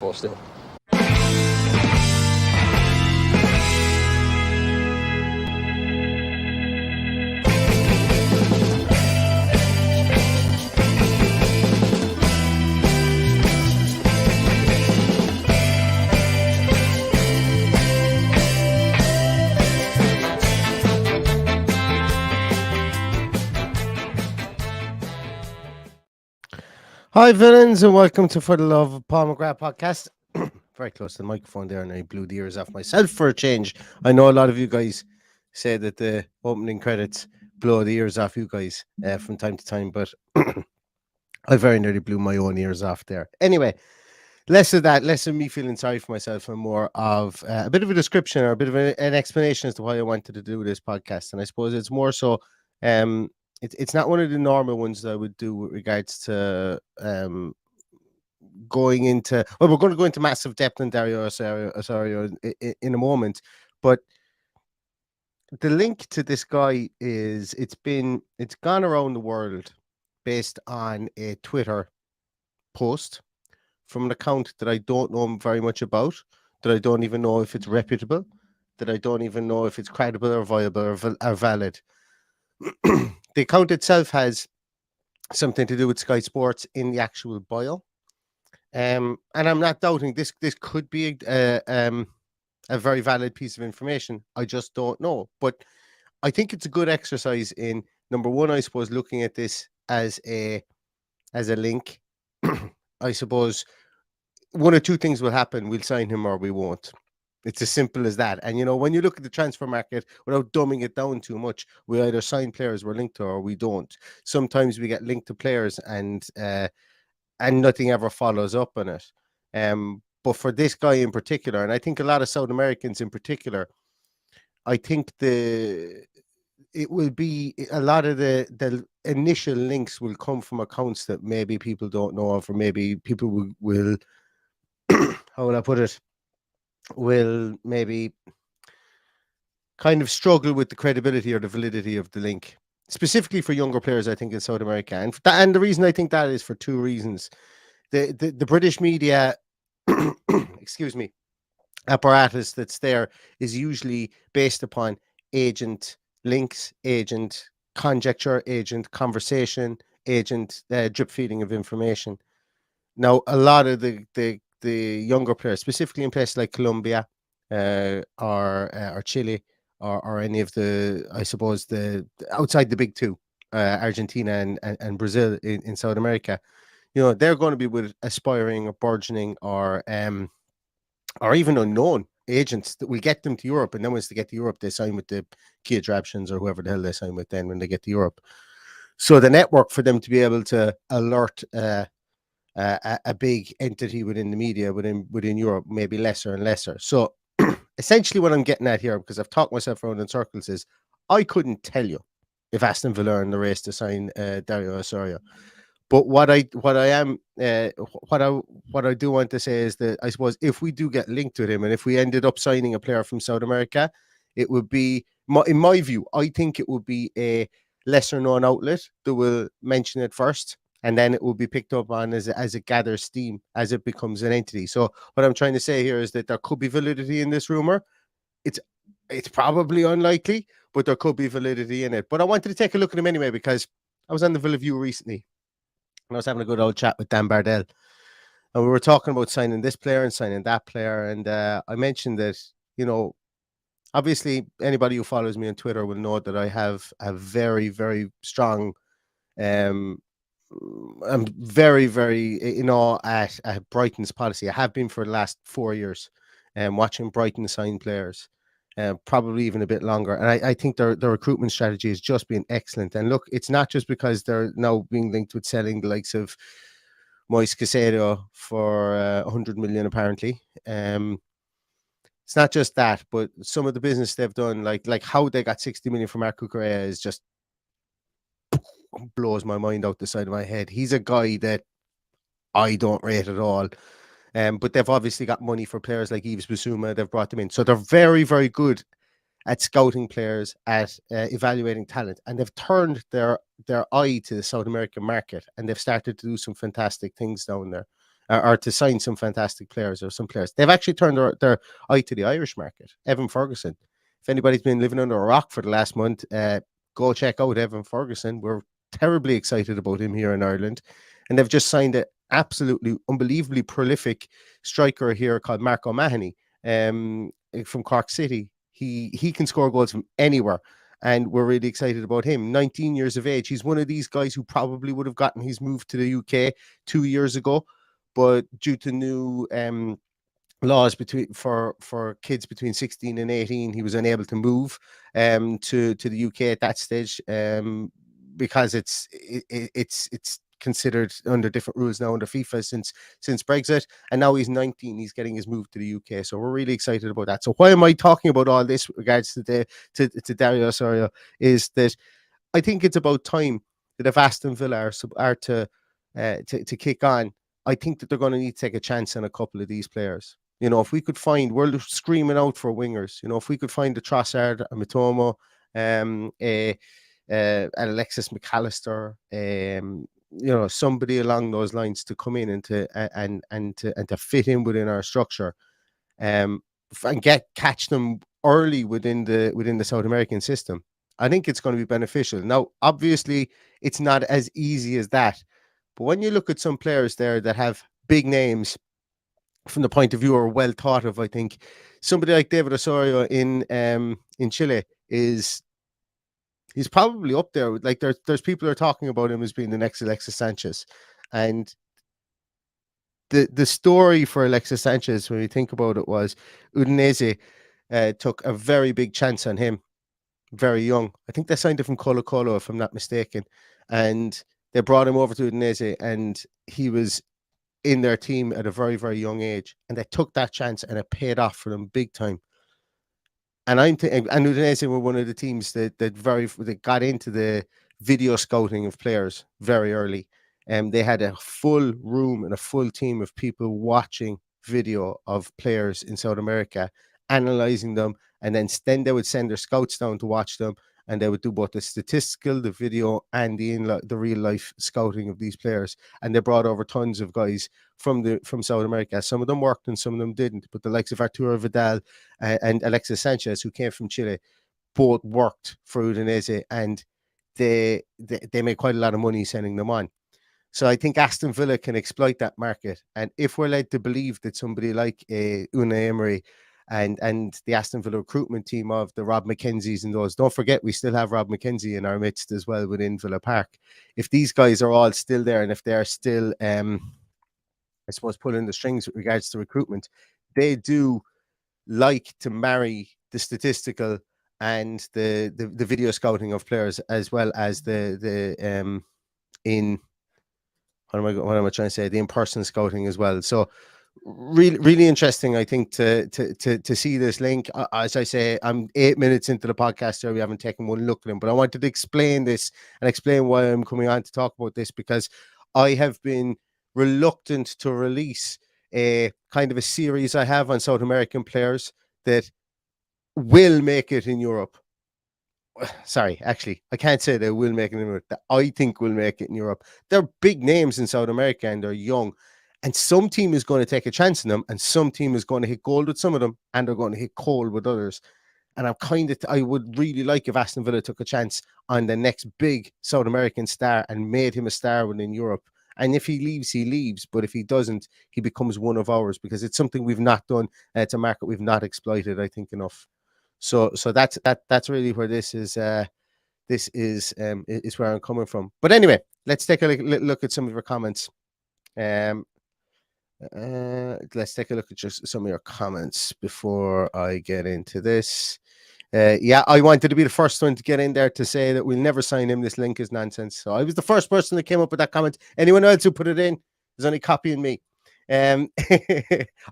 Still. Hi, villains, and welcome to For the Love of Paul McGrath podcast. Very close to the microphone there, and I blew the ears off myself for a change. I know a lot of you guys say that the opening credits blow the ears off you guys from time to time, but I very nearly blew my own ears off there. Anyway, less of that, less of me feeling sorry for myself, and more of a bit of a description or a bit of an explanation as to why I wanted to do this podcast. And I suppose it's more so. It's not one of the normal ones that I would do with regards to going into. Well, we're going to go into massive depth in Dario Osorio in a moment, but the link to this guy is it's gone around the world based on a Twitter post from an account that I don't know very much about, that I don't even know if it's reputable, that I don't even know if it's credible or viable or valid. The account itself has something to do with Sky Sports in the actual bio. And I'm not doubting this could be a very valid piece of information. I just don't know. But I think it's a good exercise in, number one, I suppose, looking at this as a link. I suppose one or two things will happen. We'll sign him or we won't. It's as simple as that. And, when you look at the transfer market, without dumbing it down too much, we either sign players we're linked to or we don't. Sometimes we get linked to players and nothing ever follows up on it. But for this guy in particular, and I think a lot of South Americans in particular, I think it will be a lot of the initial links will come from accounts that maybe people don't know of, or maybe people will how will I put it, will maybe kind of struggle with the credibility or the validity of the link, specifically for younger players, I think, in South America. And the reason I think that is for two reasons. The British media, excuse me, apparatus that's there is usually based upon agent links, agent conjecture, agent conversation, agent drip feeding of information. Now, a lot of the younger players, specifically in places like Colombia or Chile or any of the, I suppose, the outside the big two, Argentina and Brazil in South America, they're going to be with aspiring or burgeoning or even unknown agents that will get them to Europe. And then once they get to Europe, they sign with the Kia Draptions or whoever the hell they sign with then when they get to Europe. So the network for them to be able to alert a big entity within the media within Europe may be lesser and lesser. So essentially what I'm getting at here, because I've talked myself around in circles, is I couldn't tell you if Aston Villa are in the race to sign Dario Osorio. But what I do want to say is that I suppose if we do get linked to him, and if we ended up signing a player from South America, it would be, in my view, I think it would be a lesser known outlet that will mention it first, and then it will be picked up on as it gathers steam, as it becomes an entity. So what I'm trying to say here is that there could be validity in this rumor. It's probably unlikely, but there could be validity in it. But I wanted to take a look at him anyway, because I was on the Villa View recently, and I was having a good old chat with Dan Bardell, and we were talking about signing this player and signing that player. And I mentioned that, obviously anybody who follows me on Twitter will know that I have a very, very strong, I'm very, very, at Brighton's policy. I have been for the last 4 years, watching Brighton sign players. Probably even a bit longer. And I think their recruitment strategy has just been excellent. And look, it's not just because they're now being linked with selling the likes of Moise Caicedo for 100 million, apparently. It's not just that, but some of the business they've done, like how they got 60 million from Marco Correa, is just blows my mind out the side of my head. He's a guy that I don't rate at all. But they've obviously got money for players like Yves Bissouma. They've brought them in. So they're very, very good at scouting players, at evaluating talent. And they've turned their eye to the South American market, and they've started to do some fantastic things down there. or to sign some fantastic players or some players. They've actually turned their eye to the Irish market. Evan Ferguson. If anybody's been living under a rock for the last month, go check out Evan Ferguson. We're terribly excited about him here in Ireland. And they've just signed an absolutely unbelievably prolific striker here called Marco Mahoney from Cork City. He can score goals from anywhere. And we're really excited about him. 19 years of age. He's one of these guys who probably would have gotten his move to the UK 2 years ago, but due to new laws for kids between 16 and 18, he was unable to move to the UK at that stage because it's considered under different rules now under FIFA since Brexit, and now he's 19. He's getting his move to the UK, so we're really excited about that. So why am I talking about all this with regards to Dario Osorio? Is that I think it's about time that if Aston Villa are to kick on, I think that they're going to need to take a chance on a couple of these players. You know, if we could find, we're screaming out for wingers. You know, if we could find a Trossard, a Mitomo, an Alexis McAllister, you know, somebody along those lines to come in and to fit in within our structure, and catch them early within the South American system. I think it's going to be beneficial. Now, obviously, it's not as easy as that, but when you look at some players there that have big names from the point of view are well thought of, I think somebody like David Osorio in Chile he's probably up there. Like there's people who are talking about him as being the next Alexis Sanchez, and the story for Alexis Sanchez, when you think about it, was Udinese took a very big chance on him, very young. I think they signed him from Colo Colo, if I'm not mistaken, and they brought him over to Udinese, and he was in their team at a very, very young age, and they took that chance, and it paid off for them big time. And I'm thinking, and Udinese were one of the teams that got into the video scouting of players very early, and they had a full room and a full team of people watching video of players in South America, analyzing them, and then they would send their scouts down to watch them, and they would do both the statistical, the video, and the real life scouting of these players. And they brought over tons of guys from South America. Some of them worked and some of them didn't. But the likes of Arturo Vidal and Alexis Sanchez, who came from Chile, both worked for Udinese, and they made quite a lot of money sending them on. So I think Aston Villa can exploit that market. And if we're led to believe that somebody like Unai Emery and the Aston Villa recruitment team of the Rob McKenzies and those, don't forget we still have Rob McKenzie in our midst as well within Villa Park. If these guys are all still there, and if they're still, I suppose, pulling the strings with regards to recruitment, they do like to marry the statistical and the video scouting of players, as well as the in what am I trying to say? The in-person scouting as well. So really interesting, I think, to see this link. As I say, I'm 8 minutes into the podcast here. We haven't taken one look at him, but I wanted to explain this and explain why I'm coming on to talk about this, because I have been reluctant to release a kind of a series I have on South American players that will make it in Europe. Sorry, actually, I can't say they will make it in Europe. That I think will make it in Europe. They're big names in South America and they're young. And some team is going to take a chance on them, and some team is going to hit gold with some of them, and they're going to hit cold with others. And I would really like if Aston Villa took a chance on the next big South American star and made him a star within Europe. And if he leaves, he leaves. But if he doesn't, he becomes one of ours, because it's something we've not done. It's a market we've not exploited, I think, enough. So that's really where this is where I'm coming from. But anyway, let's take a look at some of your comments. Let's take a look at just some of your comments before I get into this. Yeah, I wanted to be the first one to get in there to say that we'll never sign him. This link is nonsense. So I was the first person that came up with that comment. Anyone else who put it in is only copying me.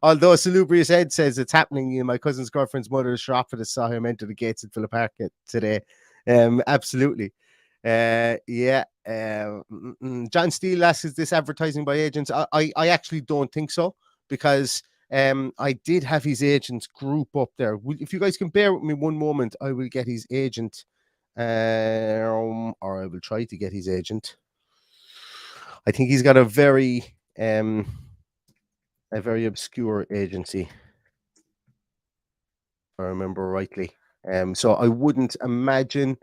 Although Salubrious Ed says it's happening, my cousin's girlfriend's mother, Shrophet, saw him enter the gates at Villa Park today. Absolutely. Yeah. John Steele asks, is this advertising by agents? I actually don't think so, because I did have his agent's group up there. If you guys can bear with me one moment, I will get his agent, or I will try to get his agent. I think he's got a very a very obscure agency, if I remember rightly. So I wouldn't imagine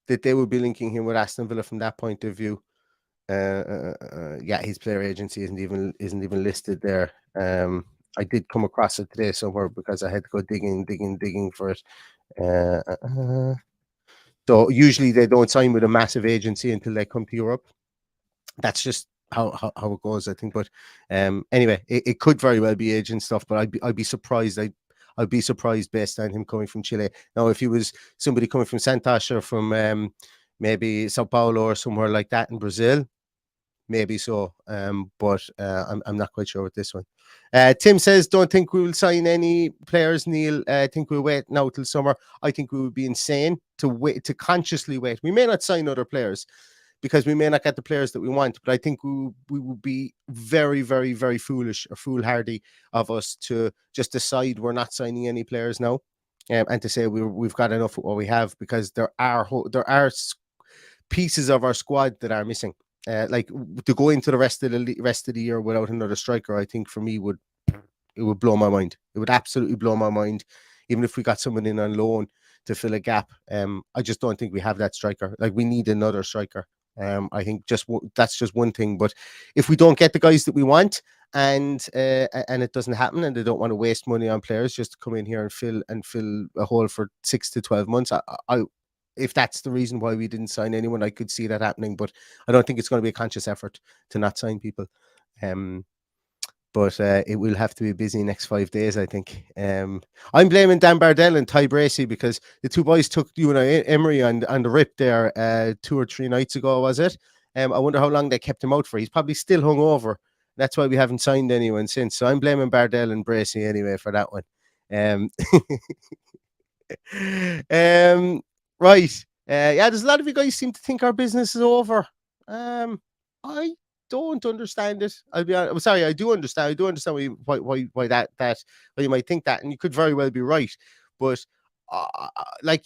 that they would be linking him with Aston Villa from that point of view. Yeah, his player agency isn't even listed there. I did come across it today somewhere because I had to go digging for it. Uh, uh, uh, so usually they don't sign with a massive agency until they come to Europe. That's just how it goes, I think. But anyway, it could very well be agent stuff, but I'd be surprised. I'd be surprised based on him coming from Chile. Now, if he was somebody coming from Santos or from maybe Sao Paulo or somewhere like that in Brazil, maybe so. But I'm not quite sure with this one. Tim says, don't think we will sign any players, Neil. I think we'll wait now till summer. I think we would be insane to wait, to consciously wait. We may not sign other players because we may not get the players that we want, but I think we would be very, very, very foolish or foolhardy of us to just decide we're not signing any players now. And to say we've got enough of what we have, because there are pieces of our squad that are missing. Like to go into the rest of the year without another striker, I think for me would blow my mind. It would absolutely blow my mind. Even if we got someone in on loan to fill a gap, I just don't think we have that striker. Like we need another striker. I think that's just one thing. But if we don't get the guys that we want, and it doesn't happen, and they don't want to waste money on players just to come in here and fill a hole for 6 to 12 months, if that's the reason why we didn't sign anyone, I could see that happening. But I don't think it's going to be a conscious effort to not sign people. But it will have to be busy next 5 days, I think. I'm blaming Dan Bardell and Ty Bracey because the two boys took Emery on the rip there 2 or 3 nights ago, was it? I wonder how long they kept him out for. He's probably still hungover. That's why we haven't signed anyone since. So I'm blaming Bardell and Bracey anyway for that one. Um, right. Yeah, there's a lot of you guys seem to think our business is over. I don't understand it. I'm sorry. I do understand. I do understand why why you might think that, and you could very well be right. But like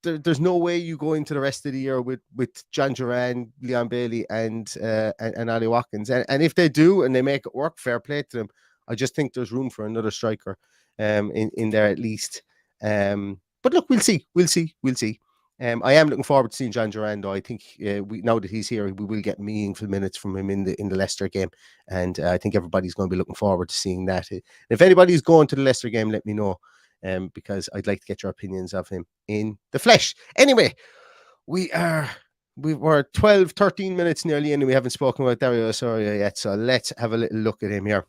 there's no way you go into the rest of the year with John Duran, Leon Bailey, and Ali Watkins, and if they do and they make it work, fair play to them. I just think there's room for another striker, in there at least. But look, we'll see. I am looking forward to seeing John Duran, though. I think now that he's here, we will get meaningful minutes from him in the Leicester game, and I think everybody's going to be looking forward to seeing that. If anybody's going to the Leicester game, let me know, because I'd like to get your opinions of him in the flesh. Anyway, we were 12, 13 minutes nearly in, and we haven't spoken about Dario Osorio yet, so let's have a little look at him here.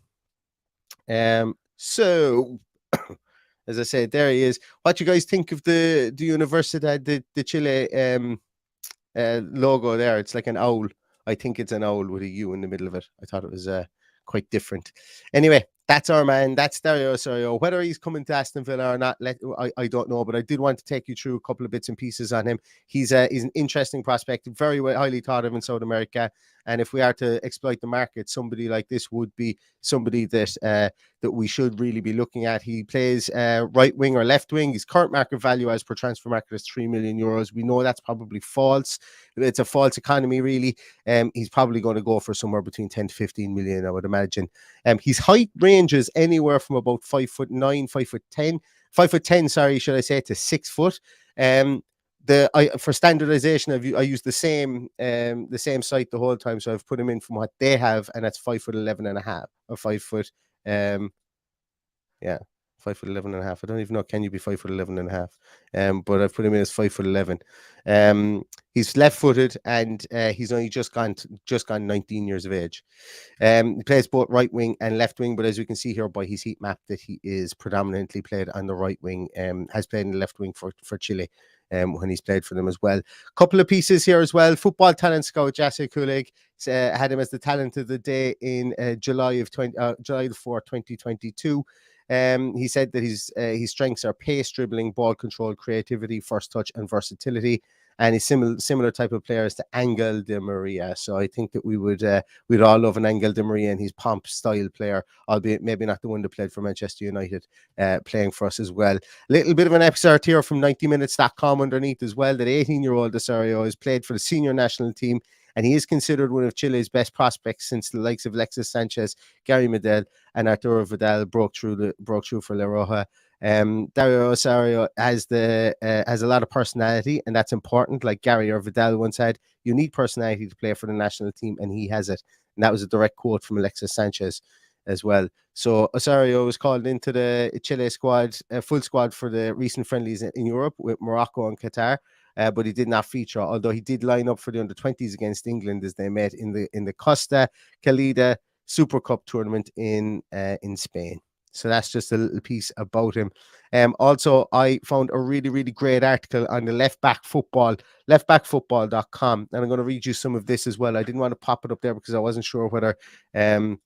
So. As I said, there he is. What do you guys think of the Universidad de Chile logo there? It's like an owl. I think it's an owl with a U in the middle of it. I thought it was quite different. Anyway, that's our man. That's Dario Osorio. Whether he's coming to Aston Villa or not, I don't know. But I did want to take you through a couple of bits and pieces on him. He's an interesting prospect, very highly thought of in South America. And if we are to exploit the market, somebody like this would be somebody that we should really be looking at. He plays right wing or left wing. His current market value as per transfer market is €3 million. We know that's probably false. It's a false economy, really. He's probably going to go for somewhere between 10 to 15 million, I would imagine. His height ranges anywhere from about 5'9", 5'10", 5'10", sorry, should I say, to 6 foot. For standardization, I use the same site the whole time, so I've put him in from what they have, and that's 5'11.5" or 5 foot. Yeah, 5'11.5". I don't even know. Can you be 5'11.5"? But I've put him in as 5'11". He's left-footed, and he's only just gone 19 years of age. He plays both right wing and left wing, but as we can see here by his heat map, that he is predominantly played on the right wing. Has played in the left wing for Chile. When he's played for them as well. Couple of pieces here as well. Football talent scout Jesse Kulig had him as the talent of the day in July the 4th, 2022. He said that his strengths are pace, dribbling, ball control, creativity, first touch, and versatility. And he's similar type of players to Angel Di Maria. So I think that we'd all love an Angel Di Maria and his pomp style player, albeit maybe not the one that played for Manchester United, playing for us as well. A little bit of an excerpt here from 90minutes.com underneath as well, that 18-year-old Osorio has played for the senior national team, and he is considered one of Chile's best prospects since the likes of Alexis Sanchez, Gary Medel, and Arturo Vidal broke through for La Roja. Dario Osorio has a lot of personality, and that's important. Like Gary or Vidal once had, you need personality to play for the national team, and he has it. And that was a direct quote from Alexis Sanchez as well. So Osorio was called into the Chile squad, full squad for the recent friendlies in Europe with Morocco and Qatar. But he did not feature, although he did line up for the under-20s against England as they met in the Costa Calida Super Cup tournament in Spain. So that's just a little piece about him. Also, I found a really, really great article on the leftbackfootball.com, and I'm going to read you some of this as well. I didn't want to pop it up there because I wasn't sure um,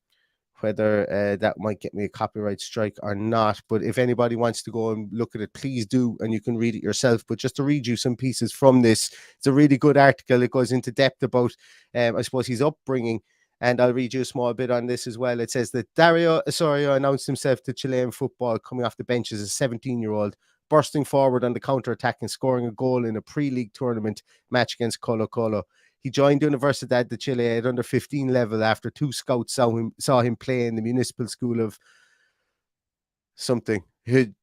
whether that might get me a copyright strike or not. But if anybody wants to go and look at it, please do, and you can read it yourself. But just to read you some pieces from this, it's a really good article. It goes into depth about, I suppose, his upbringing. And I'll read you a small bit on this as well. It says that Dario Osorio announced himself to Chilean football coming off the bench as a 17-year-old, bursting forward on the counter-attack and scoring a goal in a pre-league tournament match against Colo Colo. He joined Universidad de Chile at under 15 level after two scouts saw him play in the municipal school of something. Huelas.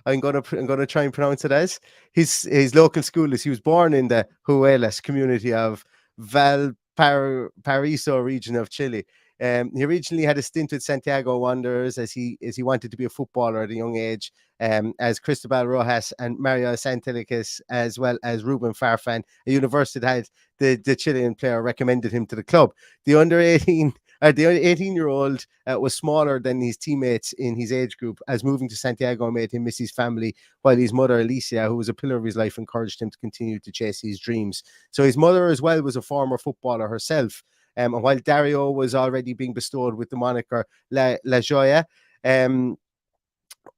I'm gonna try and pronounce it as his local school is. He was born in the Huelas community of Valparaiso region of Chile. He originally had a stint with Santiago Wanderers as he wanted to be a footballer at a young age, as Cristobal Rojas and Mario Santelices, as well as Ruben Farfan. A university had the Chilean player recommended him to the club. The under 18 the 18-year-old was smaller than his teammates in his age group, as moving to Santiago made him miss his family, while his mother, Alicia, who was a pillar of his life, encouraged him to continue to chase his dreams. So his mother as well was a former footballer herself. And while Dario was already being bestowed with the moniker La Joya,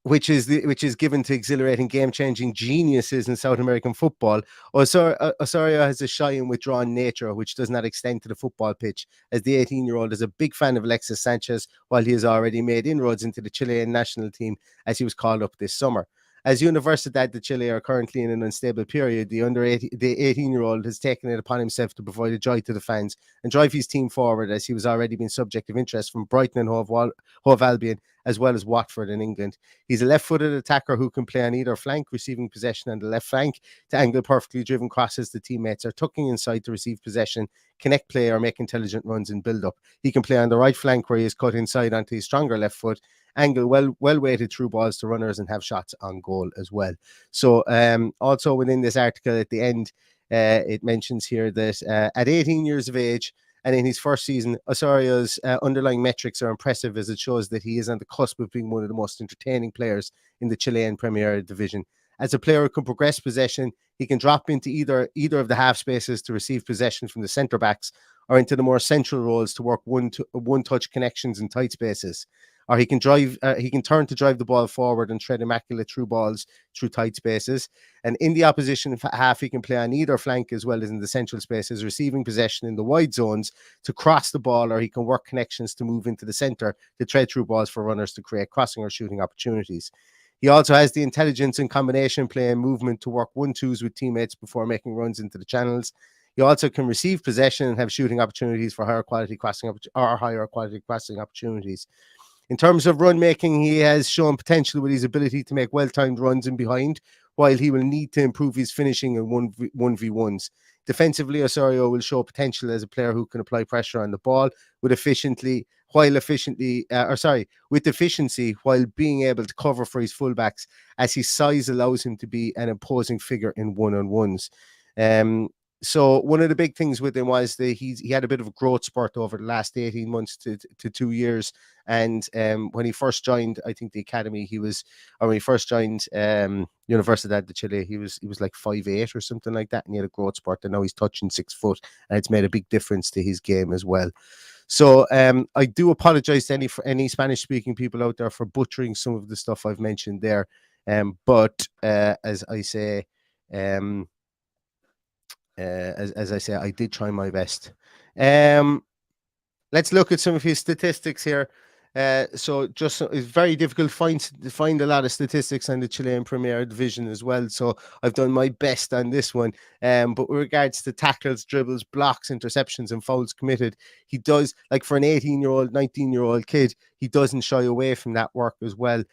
which is given to exhilarating, game-changing geniuses in South American football, Osorio has a shy and withdrawn nature, which does not extend to the football pitch, as the 18-year-old is a big fan of Alexis Sanchez, while he has already made inroads into the Chilean national team, as he was called up this summer. As Universidad de Chile are currently in an unstable period, the 18-year-old has taken it upon himself to provide a joy to the fans and drive his team forward, as he was already being subject of interest from Brighton and Hove Albion, as well as Watford in England. He's a left-footed attacker who can play on either flank, receiving possession on the left flank to angle perfectly driven crosses to teammates, or tucking inside to receive possession, connect play, or make intelligent runs in build-up. He can play on the right flank, where he is cut inside onto his stronger left foot, angle well-weighted through balls to runners, and have shots on goal as well. So also within this article at the end, it mentions here that at 18 years of age, and in his first season, Osorio's underlying metrics are impressive, as it shows that he is on the cusp of being one of the most entertaining players in the Chilean Premier Division. As a player who can progress possession, he can drop into either of the half spaces to receive possession from the centre backs, or into the more central roles to work one-touch connections in tight spaces. Or he can turn to drive the ball forward and tread immaculate through balls through tight spaces. And in the opposition half, he can play on either flank as well as in the central spaces, receiving possession in the wide zones to cross the ball, or he can work connections to move into the centre to tread through balls for runners to create crossing or shooting opportunities. He also has the intelligence and combination play and movement to work 1-2s with teammates before making runs into the channels. He also can receive possession and have shooting opportunities for higher quality crossing opportunities. In terms of run making, he has shown potential with his ability to make well-timed runs in behind, while he will need to improve his finishing in 1v1s. Defensively, Osorio will show potential as a player who can apply pressure on the ball with efficiency while being able to cover for his fullbacks, as his size allows him to be an imposing figure in one-on-ones. So one of the big things with him was that he had a bit of a growth spurt over the last 18 months to 2 years. And when he first joined, I think the academy, when he first joined Universidad de Chile, he was like 5'8" or something like that, and he had a growth spurt, and now he's touching 6 foot, and it's made a big difference to his game as well. So I do apologize to any Spanish speaking people out there for butchering some of the stuff I've mentioned there. But as I say, as I say, I did try my best. Let's look at some of his statistics here. So just it's very difficult to find a lot of statistics on the Chilean Premier Division as well. So I've done my best on this one. But with regards to tackles, dribbles, blocks, interceptions, and fouls committed, he does, like, for an 18-year-old, 19-year-old kid, he doesn't shy away from that work as well.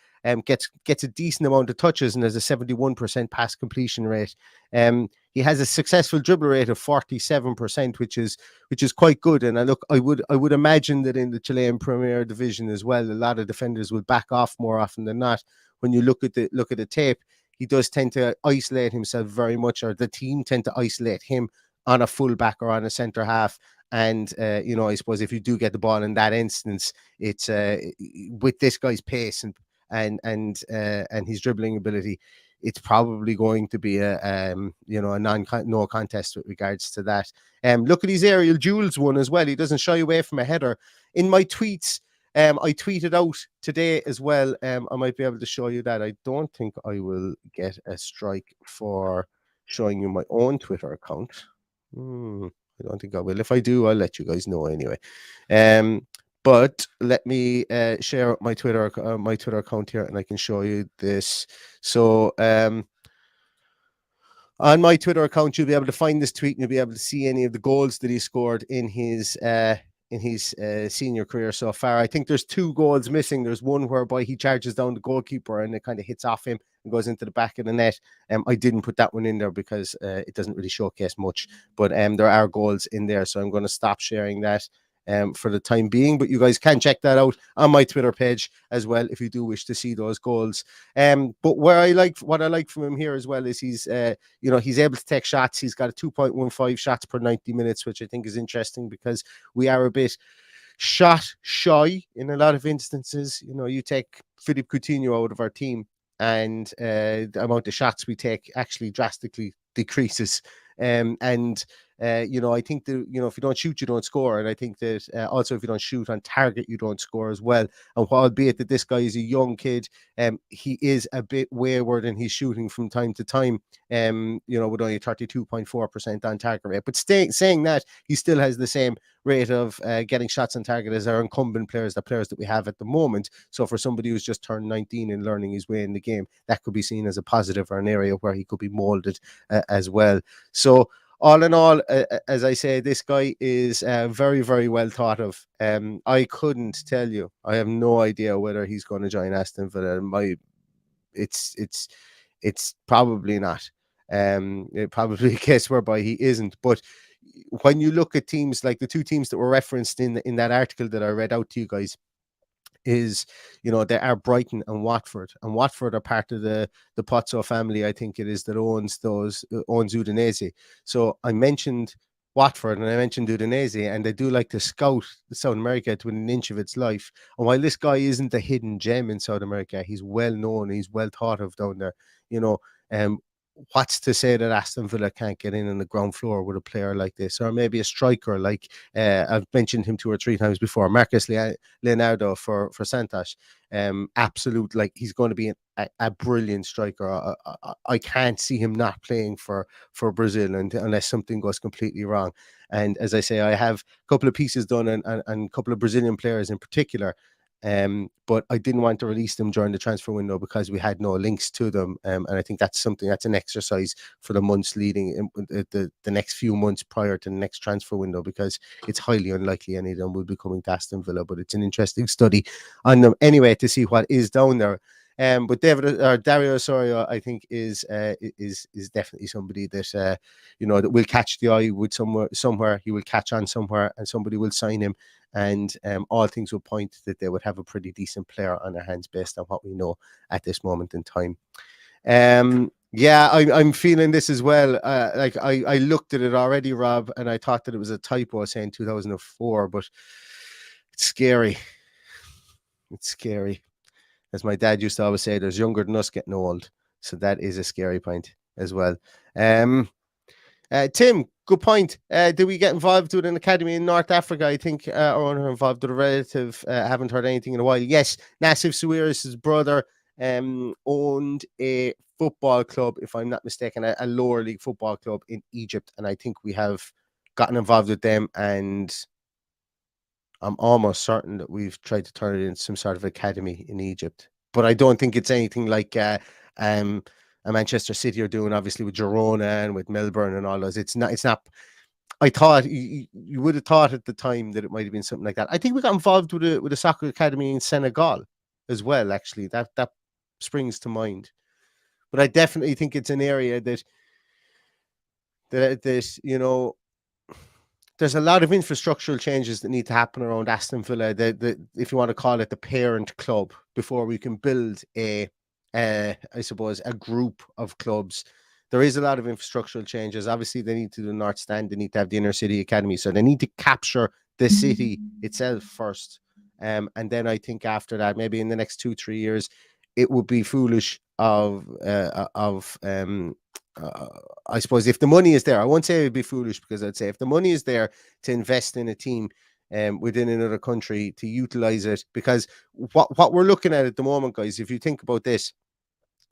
Gets a decent amount of touches and has a 71% pass completion rate. He has a successful dribble rate of 47%, which is quite good. And I would imagine that in the Chilean Premier Division as well, a lot of defenders will back off more often than not. When you look at the tape, he does tend to isolate himself very much, or the team tend to isolate him on a fullback or on a centre half. And I suppose if you do get the ball in that instance, it's with this guy's pace and his dribbling ability, it's probably going to be a no contest with regards to that. Look at his aerial duels one as well. He doesn't shy away from a header. In my tweets, I tweeted out today as well. I might be able to show you that. I don't think I will get a strike for showing you my own Twitter account. I don't think I will. If I do, I'll let you guys know anyway. But let me share my Twitter account here, and I can show you this. So on my Twitter account, you'll be able to find this tweet, and you'll be able to see any of the goals that he scored in his senior career so far. I think there's 2 goals missing. There's one whereby he charges down the goalkeeper and it kind of hits off him and goes into the back of the net. I didn't put that one in there because it doesn't really showcase much, but there are goals in there, so I'm going to stop sharing that for the time being. But you guys can check that out on my Twitter page as well if you do wish to see those goals. But what I like from him here as well is he's able to take shots. He's got a 2.15 shots per 90 minutes, which I think is interesting because we are a bit shot shy in a lot of instances. You take Philippe Coutinho out of our team, and the amount of shots we take actually drastically decreases. I think that, if you don't shoot, you don't score. And I think that also if you don't shoot on target, you don't score as well. And albeit that this guy is a young kid, he is a bit wayward and he's shooting from time to time, with only 32.4% on target rate. But saying that, he still has the same rate of getting shots on target as our incumbent players, the players that we have at the moment. So for somebody who's just turned 19 and learning his way in the game, that could be seen as a positive, or an area where he could be molded as well. So all in all, as I say, this guy is very, very well thought of. I couldn't tell you. I have no idea whether he's going to join Aston Villa. It's probably not. It probably a case whereby he isn't. But when you look at teams like the 2 teams that were referenced in that article that I read out to you guys, they are Brighton and Watford. And Watford are part of the Pozzo family, I think it is, that owns Udinese. So I mentioned Watford and I mentioned Udinese, and they do like to scout South America to within an inch of its life. And while this guy isn't a hidden gem in South America, he's well known, he's well thought of down there. What's to say that Aston Villa can't get in on the ground floor with a player like this, or maybe a striker like I've mentioned him 2 or 3 times before, Marcus Leonardo for Santos. Absolute, like, he's going to be a brilliant striker. I can't see him not playing for Brazil unless something goes completely wrong. And as I say, I have a couple of pieces done and a couple of Brazilian players in particular. But I didn't want to release them during the transfer window because we had no links to them. And I think that's an exercise for the months leading the next few months prior to the next transfer window, because it's highly unlikely any of them will be coming to Aston Villa. But it's an interesting study on them anyway to see what is down there. But Dario Osorio, I think, is definitely somebody that that will catch the eye with somewhere. He will catch on somewhere, and somebody will sign him. And all things will point that they would have a pretty decent player on their hands based on what we know at this moment in time. Yeah, I'm feeling this as well. Like I looked at it already, Rob, and I thought that it was a typo saying 2004, but it's scary. It's scary. As my dad used to always say, there's younger than us getting old. So that is a scary point as well. Tim, good point. Did we get involved with an academy in North Africa? I think our owner involved with a relative. Haven't heard anything in a while. Yes, Nassif Sawiris' brother owned a football club, if I'm not mistaken, a lower league football club in Egypt. And I think we have gotten involved with them. And I'm almost certain that we've tried to turn it into some sort of academy in Egypt, but I don't think it's anything like um, a Manchester City are doing, obviously with Girona and with Melbourne and all those. It's not. It's not. I thought you would have thought at the time that it might have been something like that. I think we got involved with a soccer academy in Senegal as well. Actually, that springs to mind. But I definitely think it's an area that there's a lot of infrastructural changes that need to happen around Aston Villa, if you want to call it the parent club, before we can build I suppose, a group of clubs. There is a lot of infrastructural changes. Obviously, they need to do the North Stand. They need to have the inner city academy. So they need to capture the city itself first. And then I think after that, maybe in the next 2-3 years, it would be foolish uh, I suppose if the money is there, I won't say it would be foolish, because I'd say if the money is there to invest in a team within another country, to utilize it, because what we're looking at the moment, guys, if you think about this,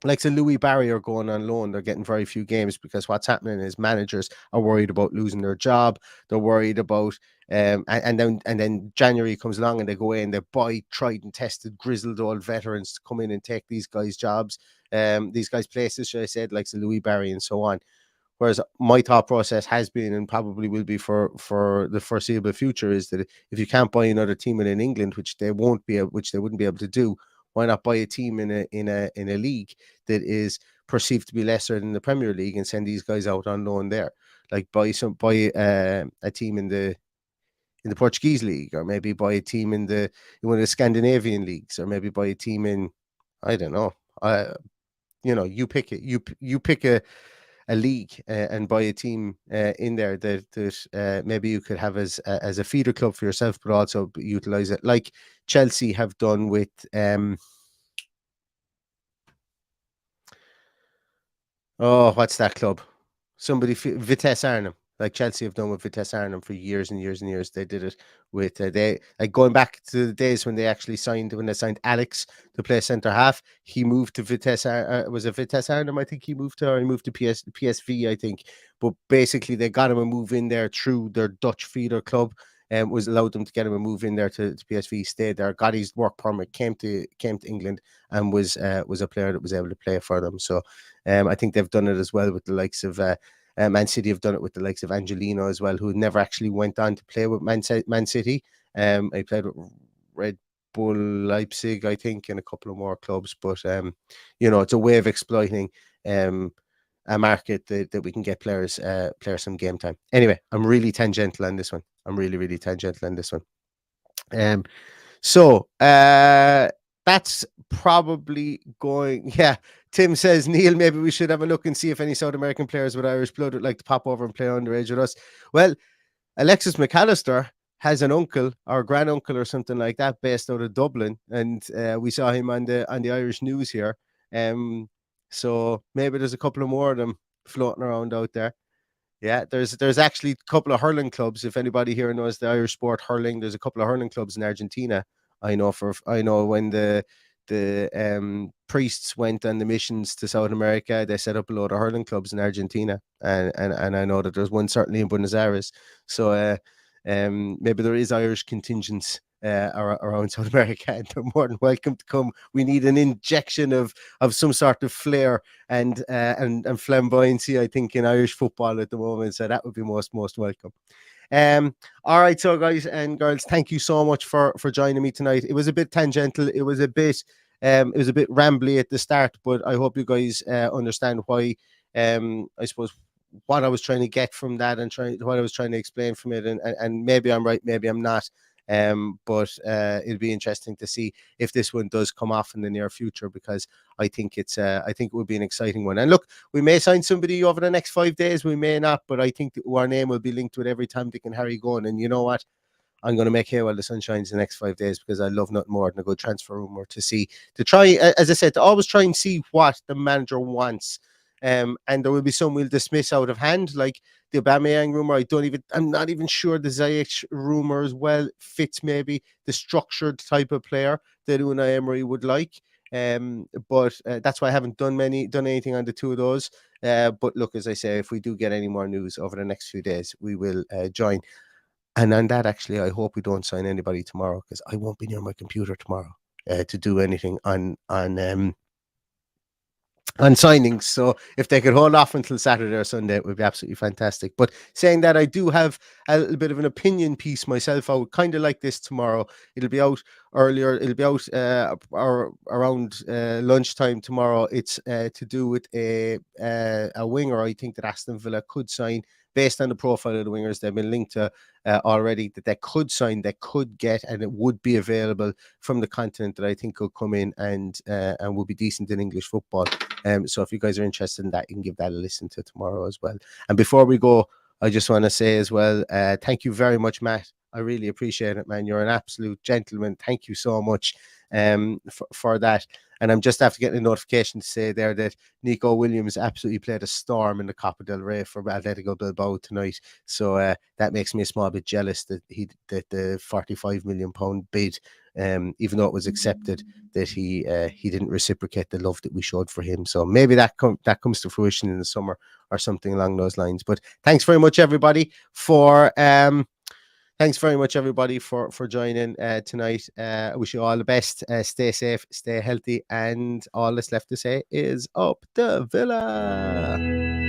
like so Louis Barry are going on loan. They're getting very few games because what's happening is managers are worried about losing their job. They're worried about and then January comes along and they go in, they buy tried and tested, grizzled old veterans to come in and take these guys' jobs, these guys' places, should I say, like so Louis Barry and so on. Whereas my thought process has been, and probably will be for the foreseeable future, is that if you can't buy another team in England, which they won't be, which they wouldn't be able to do, why not buy a team in a league that is perceived to be lesser than the Premier League and send these guys out on loan there? Like buy a team in the Portuguese league, or maybe buy a team in one of the Scandinavian leagues, or maybe buy a team in, I don't know. You pick it. You pick a league and buy a team in there that maybe you could have as a feeder club for yourself, but also utilize it like Chelsea have done with what's that club? Vitesse Arnhem, like Chelsea have done with Vitesse Arnhem for years and years and years. They did it with they like going back to the days when they signed Alex to play centre half. He moved to was it Vitesse Arnhem? I think he moved to, or he moved to PSV, I think. But basically, they got him a move in there through their Dutch feeder club, and was allowed them to get him a move in there to PSV. Stayed there, got his work permit, came to England, and was a player that was able to play for them. So I think they've done it as well with the likes of Man City have done it with the likes of Angelino as well, who never actually went on to play with Man City. I played with Red Bull Leipzig, I think, and a couple of more clubs. But it's a way of exploiting a market that we can get players some game time. Anyway, I'm really tangential on this one. I'm really, really tangential on this one. Um, so that's probably going. Yeah, Tim says, Neil, maybe we should have a look and see if any South American players with Irish blood would like to pop over and play underage with us. Well, Alexis McAllister has an uncle or granduncle or something like that based out of Dublin, and we saw him on the Irish news here. So maybe there's a couple of more of them floating around out there. Yeah, there's actually a couple of hurling clubs. If anybody here knows the Irish sport hurling, there's a couple of hurling clubs in Argentina. I know when the priests went on the missions to South America, they set up a load of hurling clubs in Argentina, and I know that there's one certainly in Buenos Aires. So maybe there is Irish contingents around South America, and they're more than welcome to come. We need an injection of some sort of flair and flamboyancy, I think, in Irish football at the moment. So that would be most welcome. All right, so guys and girls, thank you so much for joining me tonight. It was a bit tangential. It was a bit rambly at the start, but I hope you guys understand why. I suppose what I was trying to get from that, and what I was trying to explain from it, and maybe I'm right, maybe I'm not. But it'll be interesting to see if this one does come off in the near future, because I think I think it would be an exciting one. And look, we may sign somebody over the next 5 days, we may not, but I think our name will be linked with every Tom, Dick, and Harry going. And you know what? I'm going to make hay while the sun shines the next 5 days, because I love nothing more than a good transfer rumor to try, as I said, to always try and see what the manager wants. And there will be some we'll dismiss out of hand, like the Aubameyang rumor. I'm not even sure the Ziyech rumor as well fits maybe the structured type of player that Unai Emery would like. But that's why I haven't done anything on the two of those. But look, as I say, if we do get any more news over the next few days, we will join. And on that, actually, I hope we don't sign anybody tomorrow because I won't be near my computer tomorrow to do anything on signings. So if they could hold off until Saturday or Sunday, it would be absolutely fantastic. But saying that, I do have a little bit of an opinion piece myself. I would kind of like this tomorrow. It'll be out earlier. It'll be out or around lunchtime tomorrow. It's to do with a winger. I think that Aston Villa could sign based on the profile of the wingers they've been linked to already. That they could sign, they could get, and it would be available from the continent. That I think could come in and will be decent in English football. So if you guys are interested in that, you can give that a listen to tomorrow as well. And before we go, I just want to say as well, thank you very much, Matt. I really appreciate it, man. You're an absolute gentleman. Thank you so much for that. And I'm just after getting a notification to say there that Nico Williams absolutely played a storm in the Copa del Rey for Atletico Bilbao tonight. So that makes me a small bit jealous that that the £45 million bid, even though it was accepted, that he didn't reciprocate the love that we showed for him. So maybe that comes to fruition in the summer or something along those lines. But thanks very much, everybody, for joining tonight. I wish you all the best. Stay safe, stay healthy, and all that's left to say is up the Villa.